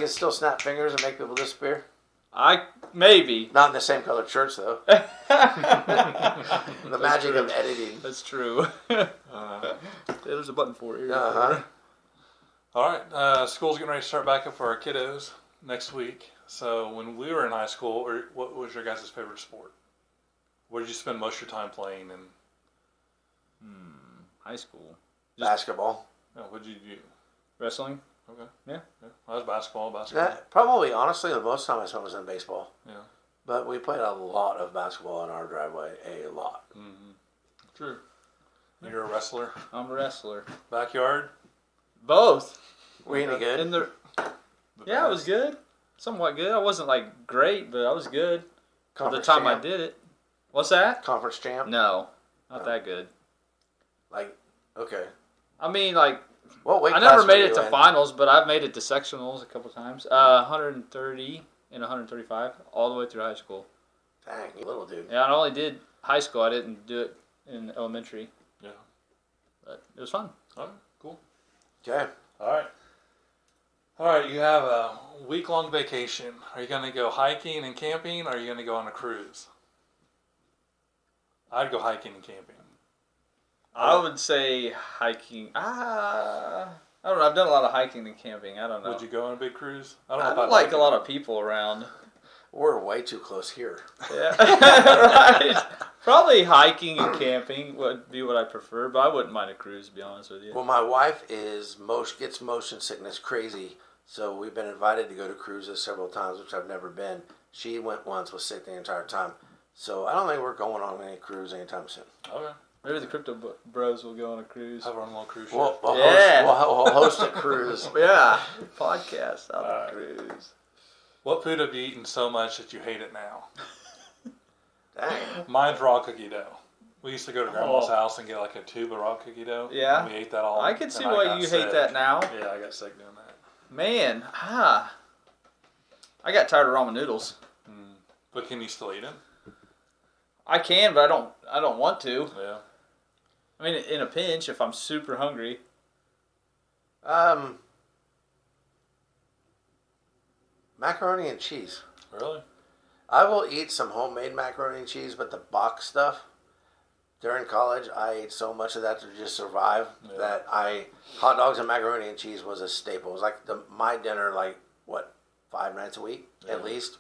can still snap fingers and make people disappear? Maybe. Not in the same colored shirts, though. The magic of editing. That's true. There's a button for it. Uh-huh. All right. School's getting ready to start back up for our kiddos next week. So when we were in high school, what was your guys' favorite sport? What did you spend most of your time playing in? High school. Basketball. What did you do? Wrestling. Okay. Yeah. I was basketball. Yeah, probably, honestly, the most time I spent was in baseball. Yeah. But we played a lot of basketball in our driveway. A lot. Mm-hmm. True. You're a wrestler? I'm a wrestler. Backyard? Both. Were you any good? Yeah, I was good. Somewhat good. I wasn't like great, but I was good. For the time I did it. What's that? Conference champ? No. Not that good. Like, okay. I mean, like, What weight I class never made were it you to in? finals, but I've made it to sectionals a couple times. 130 and 135, all the way through high school. Dang, you little dude. Yeah, I only did high school. I didn't do it in elementary. Yeah. But it was fun. All right, cool. Okay. All right, you have a week-long vacation. Are you going to go hiking and camping, or are you going to go on a cruise? I'd go hiking and camping. I would say hiking. I don't know. I've done a lot of hiking and camping. I don't know. Would you go on a big cruise? I don't like a lot of people around. We're way too close here. Yeah, right. Probably hiking and camping would be what I prefer, but I wouldn't mind a cruise, to be honest with you. Well, my wife gets motion sickness crazy, so we've been invited to go to cruises several times, which I've never been. She went once, was sick the entire time. So I don't think we're going on any cruise anytime soon. Okay. Maybe the CryptoBROS will go on a cruise. Have our own little cruise ship. We'll host a cruise. Yeah, podcast on a cruise. What food have you eaten so much that you hate it now? Dang. Mine's raw cookie dough. We used to go to Grandma's house and get like a tube of raw cookie dough. Yeah. And we ate that all. I can see why you hate that now. Yeah, I got sick doing that. Man, I got tired of ramen noodles. But can you still eat them? I can, but I don't want to. Yeah. I mean, in a pinch, if I'm super hungry. Macaroni and cheese. Really? I will eat some homemade macaroni and cheese, but the box stuff, during college, I ate so much of that to just survive that hot dogs and macaroni and cheese was a staple. It was like my dinner, 5 nights a week at least.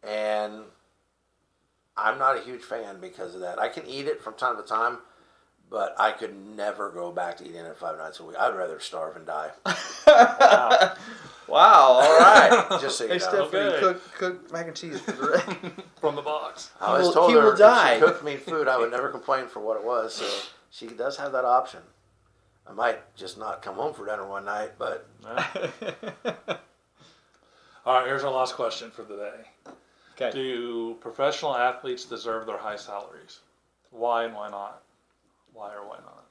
And I'm not a huge fan because of that. I can eat it from time to time, but I could never go back to eating it 5 nights a week. I'd rather starve and die. Wow, all right. Just so you know. Stephanie, cook mac and cheese from the box. I always told her will die. if she cooked me food, I would never complain for what it was. So she does have that option. I might just not come home for dinner one night, but... All right, here's our last question for the day. Okay. Do professional athletes deserve their high salaries? Why and why not? Why or why not?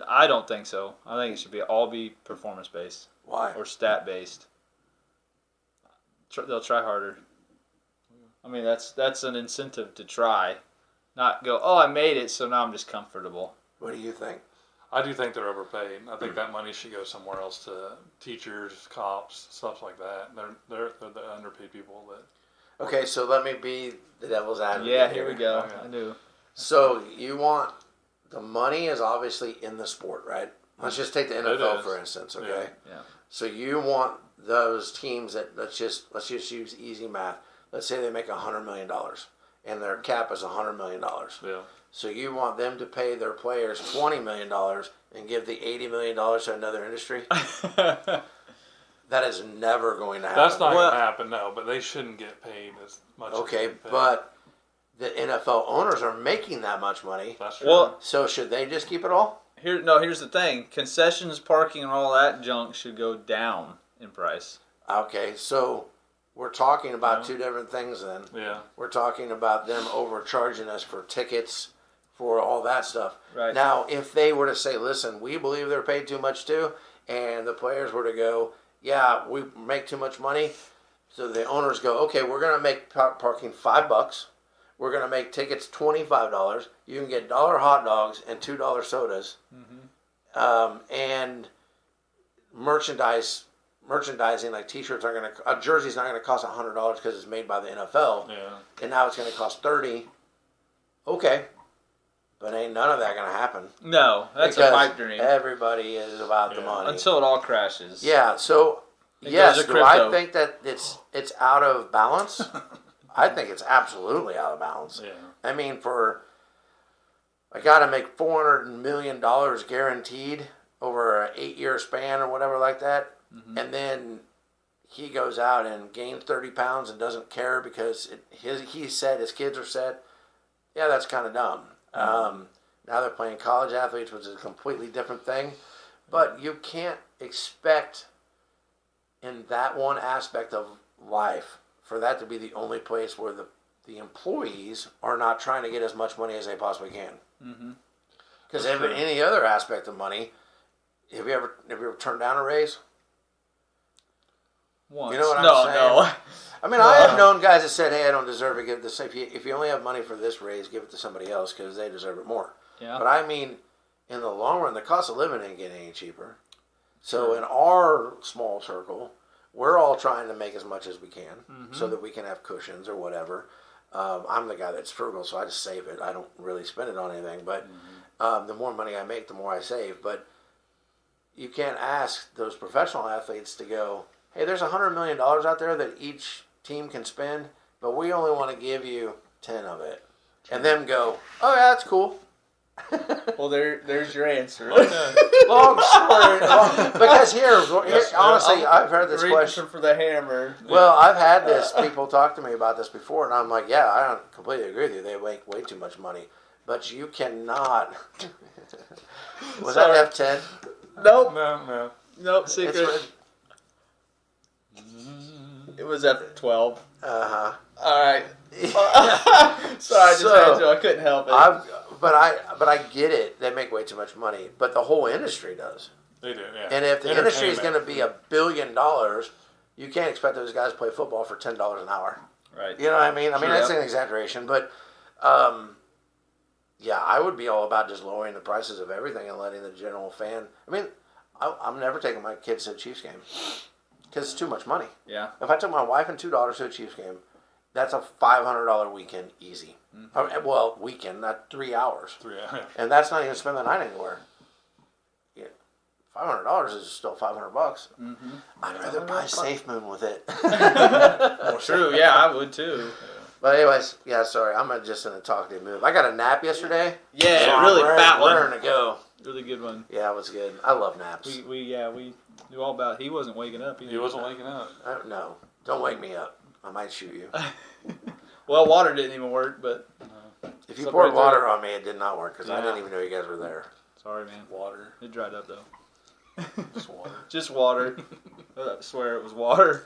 I don't think so. I think it should all be performance based. Why? Or stat based. They'll try harder. I mean, that's an incentive to try, not go, oh, I made it, so now I'm just comfortable. What do you think? I do think they're overpaid. I think that money should go somewhere else to teachers, cops, stuff like that. They're the underpaid people that. Okay, so let me be the devil's advocate. Yeah, here we go. Okay. I do. So you want the money is obviously in the sport, right? Let's just take the NFL for instance, okay? Yeah. So you want those teams that let's just use easy math. Let's say they make $100 million, and their cap is $100 million. Yeah. So you want them to pay their players $20 million and give the $80 million to another industry? That is never going to happen. That's not going to happen, no. But they shouldn't get paid as much. Okay, as they get paid. but the NFL owners are making that much money. That's true. Well, so should they just keep it all? Here's the thing. Concessions, parking, and all that junk should go down in price. Okay, so we're talking about two different things then. Yeah. We're talking about them overcharging us for tickets, for all that stuff. Right. Now, if they were to say, listen, we believe they're paid too much too, and the players were to go, yeah, we make too much money, so the owners go, okay, we're going to make parking $5. We're going to make tickets $25. You can get $1 hot dogs and $2 sodas. Mm-hmm. And merchandising, like T-shirts are going to, a jersey's not going to cost $100 because it's made by the NFL, and now it's going to cost $30. Okay, but ain't none of that going to happen. No, that's a pipe dream. Everybody is about the money until it all crashes. Yeah. So yes, do I think that it's out of balance? I think it's absolutely out of balance. Yeah. I mean, I got to make $400 million guaranteed over an 8-year span or whatever like that. Mm-hmm. And then he goes out and gains 30 pounds and doesn't care because he said his kids are said, yeah, that's kind of dumb. Mm-hmm. Now they're playing college athletes, which is a completely different thing. But you can't expect in that one aspect of life for that to be the only place where the employees are not trying to get as much money as they possibly can. Because any other aspect of money, have you ever turned down a raise? Once. You know what I'm saying? No. I mean, I have known guys that said, "Hey, I don't deserve it. Give this. If you only have money for this raise, give it to somebody else because they deserve it more." Yeah. But I mean, in the long run, the cost of living ain't getting any cheaper. So in our small circle, we're all trying to make as much as we can so that we can have cushions or whatever. I'm the guy that's frugal, so I just save it. I don't really spend it on anything. But the more money I make, the more I save. But you can't ask those professional athletes to go, hey, there's $100 million out there that each team can spend, but we only want to give you 10 of it. And them go, oh, yeah, that's cool. Well, there's your answer. Long story. Because here, honestly, I've heard this question. For the hammer. Well, I've had people talk to me about this before, and I'm like, yeah, I don't completely agree with you. They make way too much money. But you cannot. Was that F10? Nope. No. Nope, secret. It was F12. Uh-huh. All right. Sorry, I just had to. I couldn't help it. But I get it. They make way too much money. But the whole industry does. They do, yeah. And if the industry is going to be $1 billion, you can't expect those guys to play football for $10 an hour. Right. You know what I mean? I mean, that's an exaggeration. But, yeah, I would be all about just lowering the prices of everything and letting the general fan. I mean, I'm never taking my kids to a Chiefs game because it's too much money. Yeah. If I took my wife and $2 to a Chiefs game, that's a $500 weekend easy. Mm-hmm. Well, weekend, not 3 hours. 3 hours. And that's not even spend the night anywhere. Yeah, $500 is still $500. Mm-hmm. I'd rather buy SafeMoon with it. Well, true. Yeah, I would too. But anyways, yeah, sorry, I'm just in a talkative mood. I got a nap yesterday. Yeah, so really fat one. Raring to go. Really good one. Yeah, it was good. I love naps. We knew all about it. He wasn't waking up either. He wasn't waking up. No, don't wake me up. I might shoot you. Well, water didn't even work, but... if you poured water on me, it did not work, because I didn't even know you guys were there. Sorry, man. Water. It dried up, though. Just water. Just water. I swear it was water.